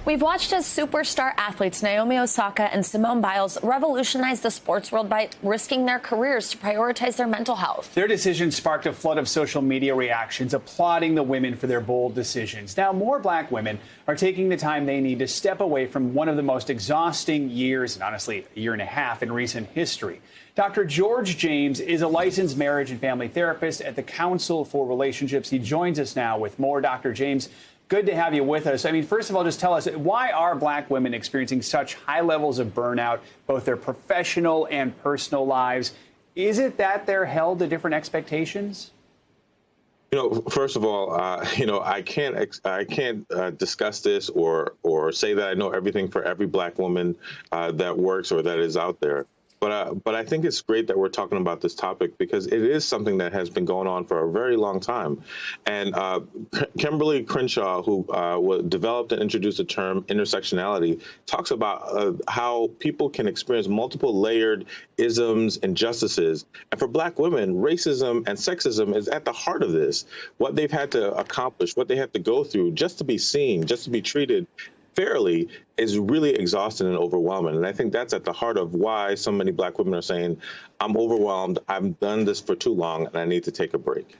We've watched as superstar athletes Naomi Osaka and Simone Biles revolutionize the sports world by risking their careers to prioritize their mental health. Their decision sparked a flood of social media reactions applauding the women for their bold decisions. Now, more black women are taking the time they need to step away from one of the most exhausting years, and honestly, a year and a half in recent history. Dr. George James is a licensed marriage and family therapist at the Council for Relationships. He joins us now with more. Dr. James, good to have you with us. I mean, first of all, just tell us, why are black women experiencing such high levels of burnout, both their professional and personal lives? Is it that they're held to different expectations? First of all, I can't discuss this or say that I know everything for every black woman that works or that is out there. But I think it's great that we're talking about this topic because it is something that has been going on for a very long time. And Kimberly Crenshaw, who developed and introduced the term intersectionality, talks about how people can experience multiple layered isms and injustices. And for black women, racism and sexism is at the heart of this. What they've had to accomplish, what they have to go through just to be seen, just to be treated fairly is really exhausting and overwhelming. And I think that's at the heart of why so many black women are saying, I'm overwhelmed, I've done this for too long, and I need to take a break.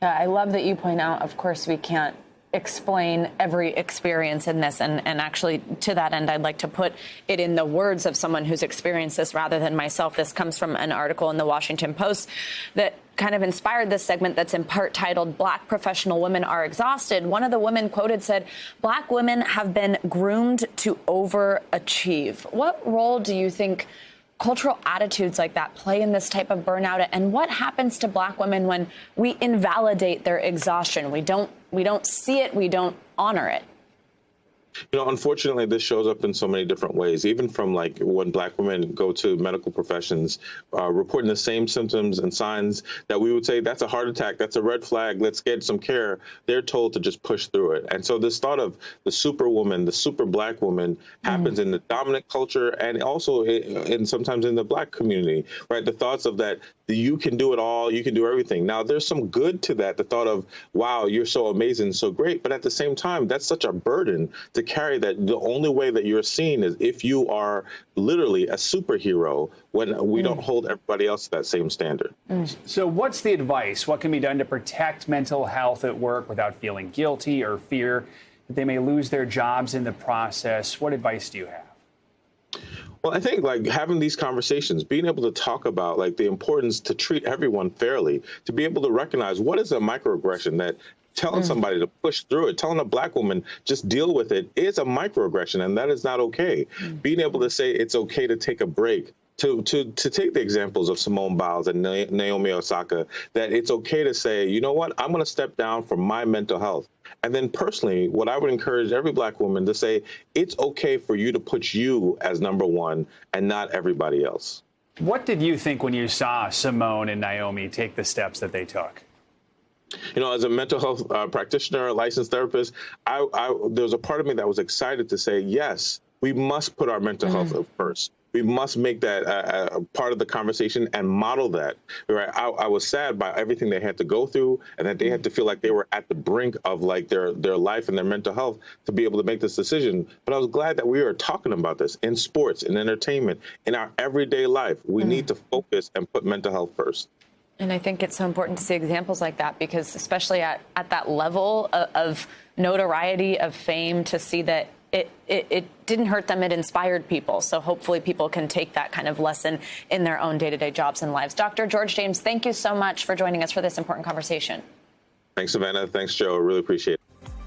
Yeah, I love that you point out, of course, we can't explain every experience in this. And actually, to that end, I'd like to put it in the words of someone who's experienced this rather than myself. This comes from an article in the Washington Post that kind of inspired this segment that's in part titled "Black Professional Women Are Exhausted." One of the women quoted said, "Black women have been groomed to overachieve." What role do you think cultural attitudes like that play in this type of burnout? And what happens to black women when we invalidate their exhaustion? We don't see it. We don't honor it. Unfortunately, this shows up in so many different ways, even from like when black women go to medical professions, reporting the same symptoms and signs that we would say that's a heart attack, that's a red flag, let's get some care. They're told to just push through it. And so this thought of the superwoman, the super black woman happens in the dominant culture and also sometimes in the black community, right? The thoughts of that you can do it all, you can do everything. Now, there's some good to that, the thought of, wow, you're so amazing, so great. But at the same time, that's such a burden to carry that the only way that you're seen is if you are literally a superhero when we don't hold everybody else to that same standard. So what's the advice? What can be done to protect mental health at work without feeling guilty or fear that they may lose their jobs in the process? What advice do you have? Well, I think like having these conversations, being able to talk about like the importance to treat everyone fairly, to be able to recognize what is a microaggression, that telling somebody to push through it, telling a black woman just deal with it is a microaggression, and that is not okay. Being able to say it's okay to take a break, to take the examples of Simone Biles and Naomi Osaka, that it's okay to say, you know what, I'm going to step down for my mental health. And then personally, what I would encourage every black woman to say, it's okay for you to put you as number one and not everybody else. What did you think when you saw Simone and Naomi take the steps that they took? As a mental health practitioner, licensed therapist, there was a part of me that was excited to say, yes, we must put our mental health first. We must make that a part of the conversation and model that. Right? I was sad by everything they had to go through and that they had to feel like they were at the brink of like their life and their mental health to be able to make this decision. But I was glad that we are talking about this in sports, in entertainment, in our everyday life. We need to focus and put mental health first. And I think it's so important to see examples like that because especially at that level of notoriety, of fame, to see that it didn't hurt them, it inspired people. So hopefully people can take that kind of lesson in their own day-to-day jobs and lives. Dr. George James, thank you so much for joining us for this important conversation. Thanks, Savannah. Thanks, Joe. I really appreciate it.